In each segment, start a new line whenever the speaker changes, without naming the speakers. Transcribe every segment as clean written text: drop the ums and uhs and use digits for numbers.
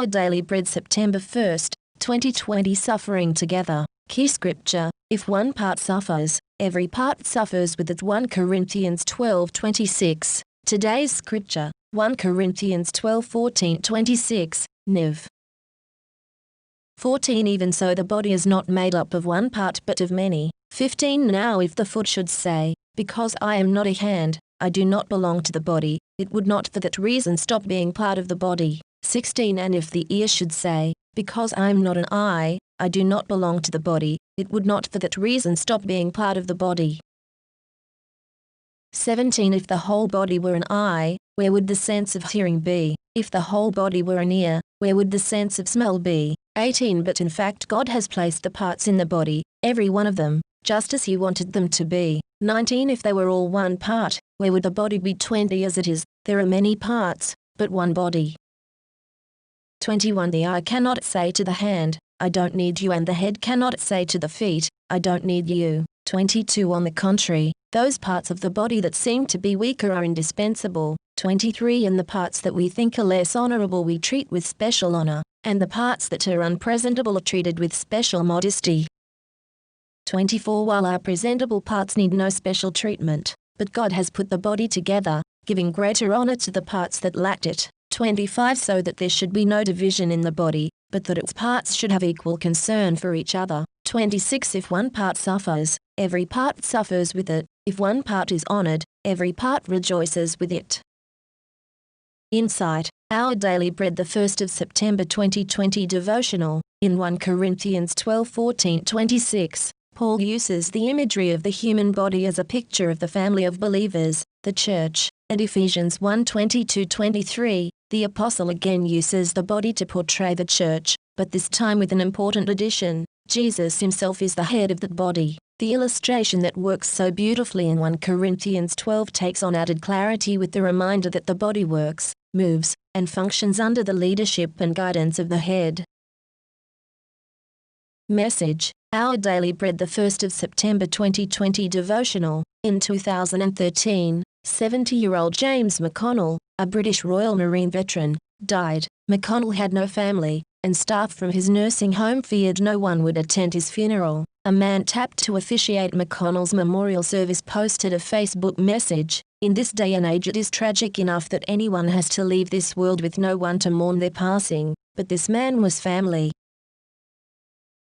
Our Daily Bread, September 1st, 2020. Suffering together. Key scripture: if one part suffers, every part suffers with it. 1 Corinthians 12:26. Today's scripture: 1 Corinthians 12:14-26, Niv. 14. Even so the body is not made up of one part but of many. 15. Now if the foot should say, because I am not a hand, I do not belong to the body, it would not for that reason stop being part of the body. 16. And if the ear should say, because I am not an eye, I do not belong to the body, it would not for that reason stop being part of the body. 17. If the whole body were an eye, where would the sense of hearing be? If the whole body were an ear, where would the sense of smell be? 18. But in fact God has placed the parts in the body, every one of them, just as He wanted them to be. 19. If they were all one part, where would the body be? 20. As it is, there are many parts, but one body. 21. The eye cannot say to the hand, I don't need you, and the head cannot say to the feet, I don't need you. 22. On the contrary, those parts of the body that seem to be weaker are indispensable. 23. And the parts that we think are less honorable we treat with special honor, and the parts that are unpresentable are treated with special modesty. 24. While our presentable parts need no special treatment, but God has put the body together, giving greater honor to the parts that lacked it. 25. So that there should be no division in the body, but that its parts should have equal concern for each other. 26. If one part suffers, every part suffers with it. If one part is honored, every part rejoices with it. Insight. Our Daily Bread, the 1st of September 2020 devotional. In 1 Corinthians 12:14-26, Paul uses the imagery of the human body as a picture of the family of believers, the church, and Ephesians 1:22-23, the apostle again uses the body to portray the church, but this time with an important addition: Jesus Himself is the head of that body. The illustration that works so beautifully in 1 Corinthians 12 takes on added clarity with the reminder that the body works, moves, and functions under the leadership and guidance of the head. Message: Our Daily Bread, the 1st of September 2020 devotional. In 2013, 70-year-old James McConnell, a British Royal Marine veteran, died. McConnell had no family, and staff from his nursing home feared no one would attend his funeral. A man tapped to officiate McConnell's memorial service posted a Facebook message: in this day and age it is tragic enough that anyone has to leave this world with no one to mourn their passing, but this man was family.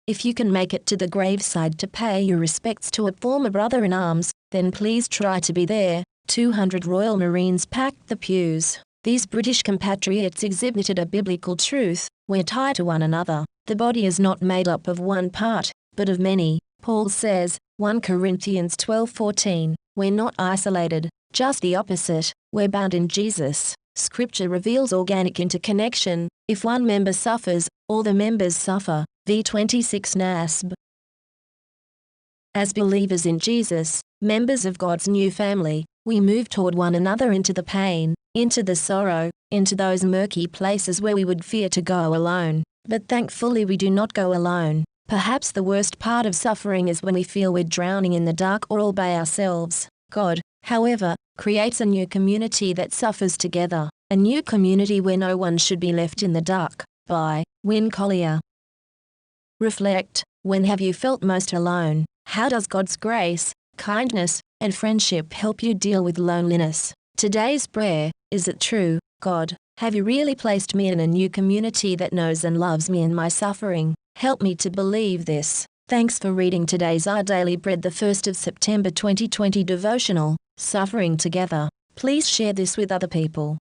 If you can make it to the graveside to pay your respects to a former brother-in-arms, then please try to be there. 200 Royal Marines packed the pews. These British compatriots exhibited a biblical truth: we're tied to one another. The body is not made up of one part, but of many. Paul says, 1 Corinthians 12:14, we're not isolated, just the opposite, we're bound in Jesus. Scripture reveals organic interconnection. If one member suffers, all the members suffer. V26 NASB. As believers in Jesus, members of God's new family, we move toward one another into the pain, into the sorrow, into those murky places where we would fear to go alone. But thankfully we do not go alone. Perhaps the worst part of suffering is when we feel we're drowning in the dark or all by ourselves. God, however, creates a new community that suffers together, a new community where no one should be left in the dark. By Win Collier. Reflect: when have you felt most alone? How does God's grace, kindness, and friendship help you deal with loneliness? Today's prayer: is it true, God? Have you really placed me in a new community that knows and loves me in my suffering? Help me to believe this. Thanks for reading today's Our Daily Bread, the 1st of September 2020 devotional, Suffering Together. Please share this with other people.